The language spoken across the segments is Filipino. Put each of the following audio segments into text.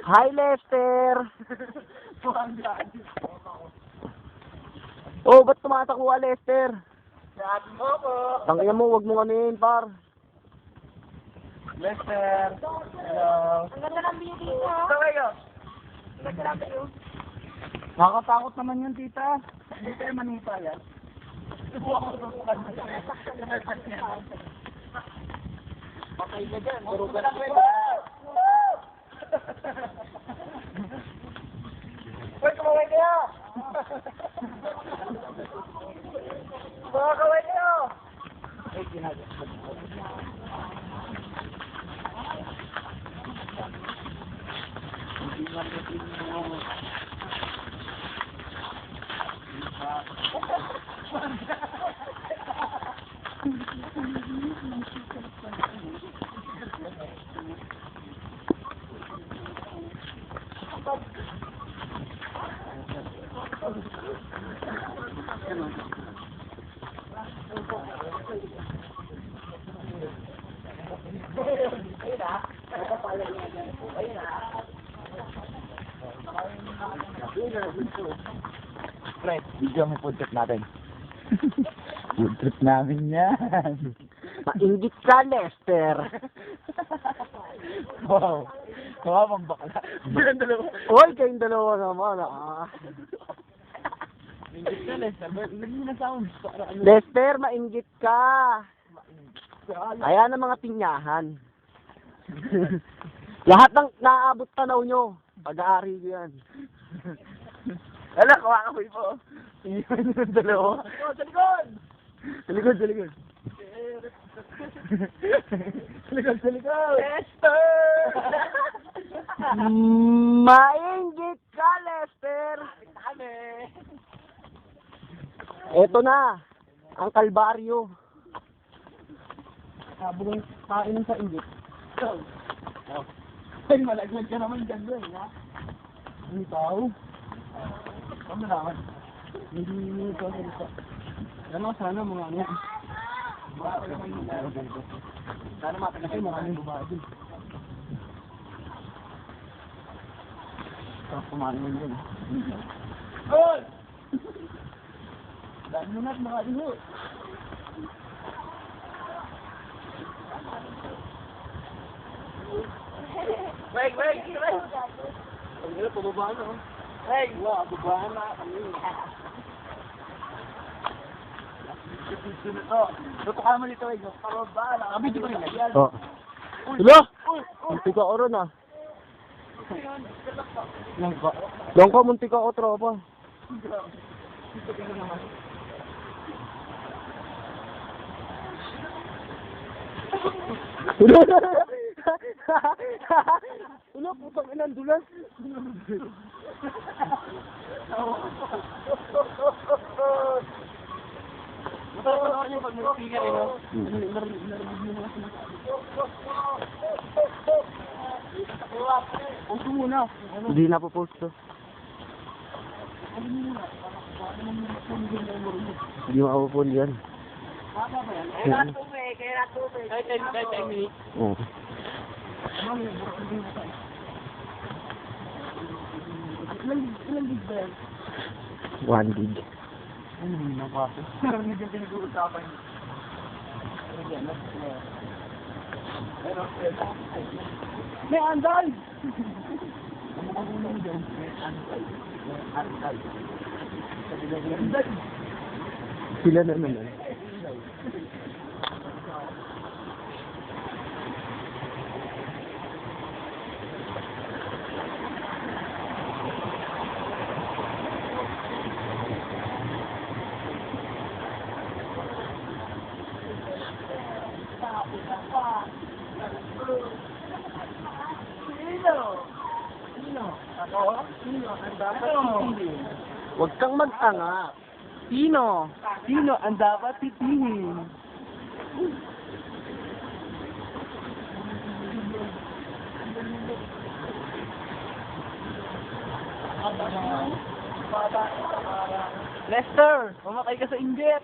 Hi, Lester! Oh, ba't tumatakbo ka, Lester? Sabi mo po. Tangina mo, wag mo kanin, par. Lester. Hello. Ang ganda ng view dito. Ito kayo. Ang ganda ng view. Nakakatakot naman yun, tita. Hindi kayo manipa yan. Patay ka dyan. Puro ka lang. Uy, kumaway kayo! Kumakaway kayo! Ay, ginagawa. Hindi mapitin mo. Fred, video mo food trip natin. Food trip namin yan. Mainggit ka, Lester. Wow. Wow, pang bakla. Kayong dalawa. Oy, kayong dalawa naman, ah. Ingit ka, Lester. Lagyan mo na sound. Lester, mainggit ka. Ayan ang mga tinyahan. Lahat ng naaabot tanaw nyo, pag-aari ko yan. Ala, kumakaboy po. Iyon yung dalawa. Sa likod! Sa likod, sa likod. Sa likod, sa likod! Lester! Mainggit ka, Lester. Kami! Eto na, ang kalbaryo. Habang kain sa inggit. Ay, malaglag ka naman dyan doon, ha? Hindi tao. Ano naman? Hindi ito sa isa. Ano sana mga ano? Sana matagal kayo maraming babae din. Tapos kumain mo yun. Hoy! Dahil mo na't mga iho. Wait! Ang hirap, pababa na. Hey, wow, babaan na kami. Luto ka naman dito, pababa na. Kabidyo ko rin yan. Oh. Hello? Munti ka oron, ah. Lang ko, munti ka o, tropa. Ulo, putang inang dulas. Matapos niyo pag may speaker, eh, no? Puso muna. Hindi na po post to. Hindi makapupon yan. Kaya na tubig. Kahit 10 minutes. Oo. Ilang gig ba yan? 1 gig. Ano yung nakaso? Hindi yung pinag-uusapan niyo. May andal! Sila na naman. Huwag kang mag-tanga. Sino? Sino ang dapat titihin? Lester, mamatay ka sa inggit.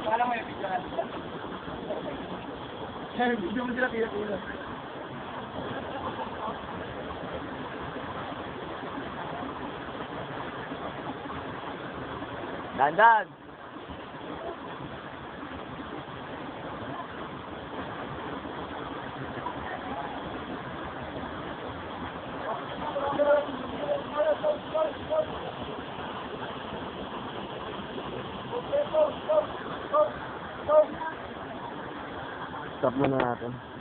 Alam mo yung video natin. Video mo sila pila-pila. Dandan! Stop muna natin.